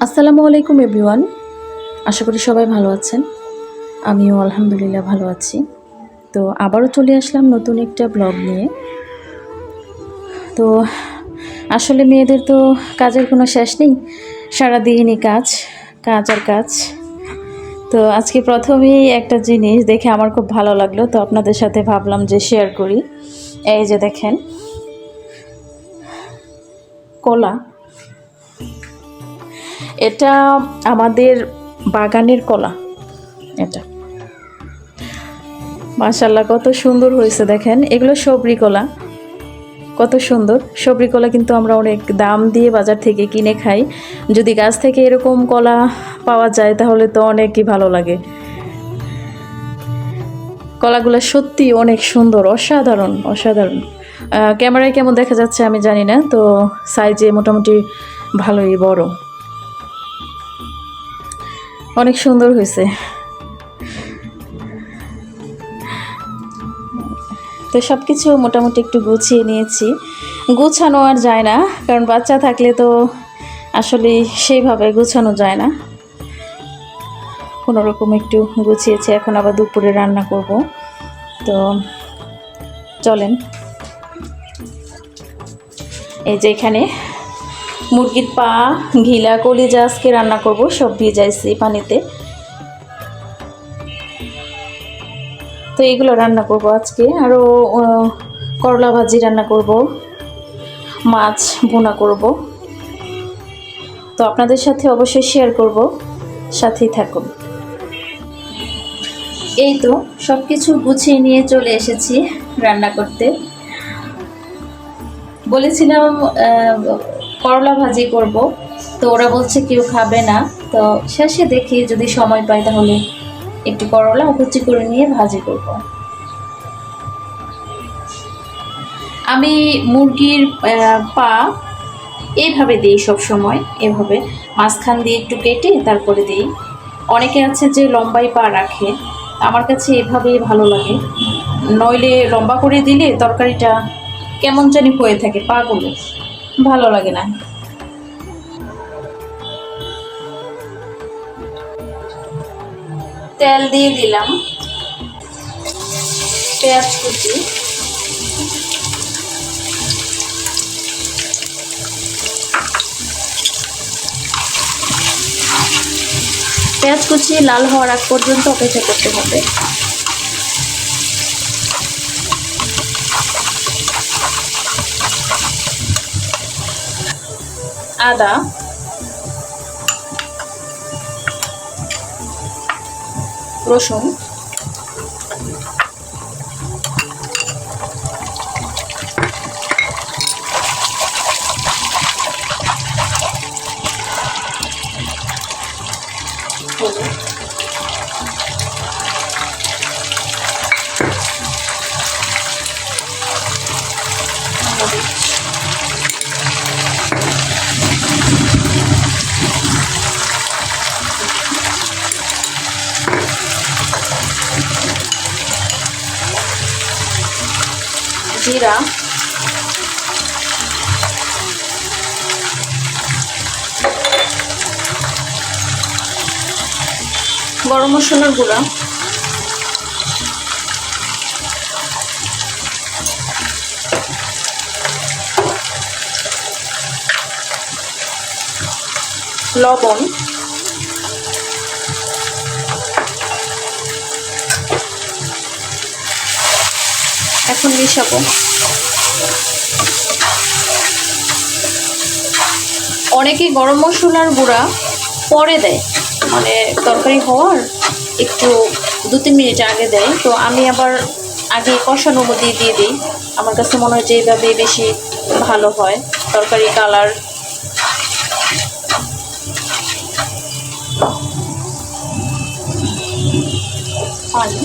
আসসালামু আলাইকুম এভরিওয়ান। আশা করি সবাই ভালো আছেন। আমিও আলহামদুলিল্লাহ ভালো আছি। তো আবারও চলে আসলাম নতুন একটা ব্লগ নিয়ে। তো আসলে মেয়েদের তো কাজের কোনো শেষ নেই, সারাদিনই কাজ কাজ আর কাজ। তো আজকে প্রথমেই একটা জিনিস দেখে আমার খুব ভালো লাগলো, তো আপনাদের সাথে ভাবলাম যে শেয়ার করি। এই যে দেখেন, কলা। এটা আমাদের বাগানের কলা। এটা মাশাআল্লাহ কত সুন্দর হয়েছে দেখেন। এগুলো সবরি কলা, কত সুন্দর সবরি কলা। কিন্তু আমরা অনেক দাম দিয়ে বাজার থেকে কিনে খাই। যদি গাছ থেকে এরকম কলা পাওয়া যায় তাহলে তো অনেকই ভালো লাগে। কলাগুলো সত্যি অনেক সুন্দর, অসাধারণ অসাধারণ। ক্যামেরায় কেমন দেখা যাচ্ছে আমি জানি না, তো সাইজে মোটামুটি ভালোই বড়, অনেক সুন্দর হয়েছে। তো সব কিছু মোটামুটি একটু গুছিয়ে নিয়েছি। গুছানো আর যায় না, কারণ বাচ্চা থাকলে তো আসলে সেইভাবে গুছানো যায় না। কোনোরকম একটু গুছিয়েছি, এখন আবার দুপুরে রান্না করব। তো চলেন, এই যে এখানে মুরগির পা, ঘিলা, কলিজা আজকে রান্না করব। সব ভিজাইছি পানিতে, তো এইগুলো রান্না করব আজকে। আরও করলা ভাজি রান্না করব, মাছ ভুনা করব। তো আপনাদের সাথে অবশ্যই শেয়ার করব, সাথেই থাকুন। এই তো সব কিছু গুছিয়ে নিয়ে চলে এসেছি রান্না করতে। বলেছিলাম করলা ভাজি করব, তো ওরা বলছে কেউ খাবে না। তো শেষে দেখি যদি সময় পাই তাহলে একটু করলা কুচি করে নিয়ে ভাজি করব। আমি মুরগির পা এইভাবে দিই সব সময়, এভাবে মাঝখান দিয়ে একটু কেটে তারপরে দিই। অনেকে আছে যে লম্বাই পা রাখে, আমার কাছে এভাবেই ভালো লাগে। নইলে লম্বা করে দিলে তরকারিটা কেমন জানি হয়ে থাকে, পাগুলো ভালো লাগে না। তেল দিয়ে দিলাম, পেঁয়াজ কুচি, পেঁয়াজ কুচি লাল হওয়ার আগ পর্যন্ত অপেক্ষা করতে হবে। আদা, রসুন, জিরা, গরম মশলার গুঁড়া, লবণ, এখন মিশাবো। অনেকে গরম মশলার গুঁড়া পরে দেয়, মানে তরকারি হওয়ার একটু 2-3 মিনিট আগে দেয়। তো আমি আবার আগে কষানোর মধ্যে দিয়ে দিই। আমার কাছে মনে হয় যে এইভাবে বেশি ভালো হয় তরকারি কালার। পানি,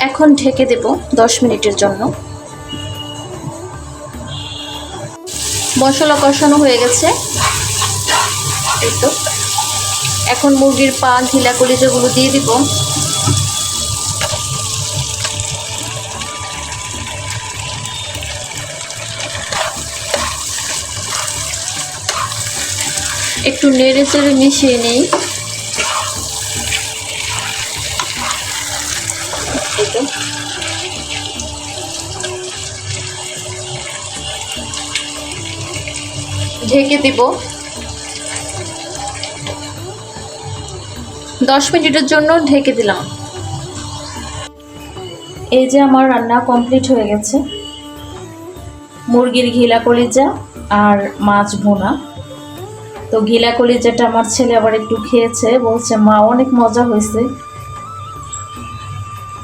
এখন ঢেকে দেব 10 মিনিটের জন্য। মশলা কষানো হয়ে গেছে, এই তো এখন মুরগির পা ঘিলা কলিজাগুলো দিয়ে দিব। একটু নেড়ে চেড়ে মিশিয়ে নিই। ঢেকে দিব 10 মিনিটের জন্য ঢেকে দিলাম। এই যে আমার রান্না কমপ্লিট হয়ে গেছে। মুরগির ঘিলা কলিজা আর মাছ ভুনা। তো ঘিলা কলিজাটা আমার ছেলে আবার একটু খেয়েছে, বলছে মা অনেক মজা হয়েছে।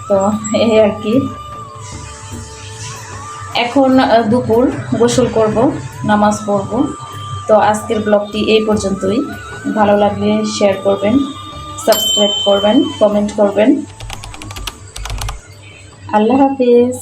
তো এই আর কি। এখন দুপুর গোসল করব, নামাজ পড়ব। তো আজকের ব্লগটি এই পর্যন্তই। ভালো লাগলে শেয়ার করবেন, সাবস্ক্রাইব করবেন, কমেন্ট করবেন। আল্লাহ হাফিজ।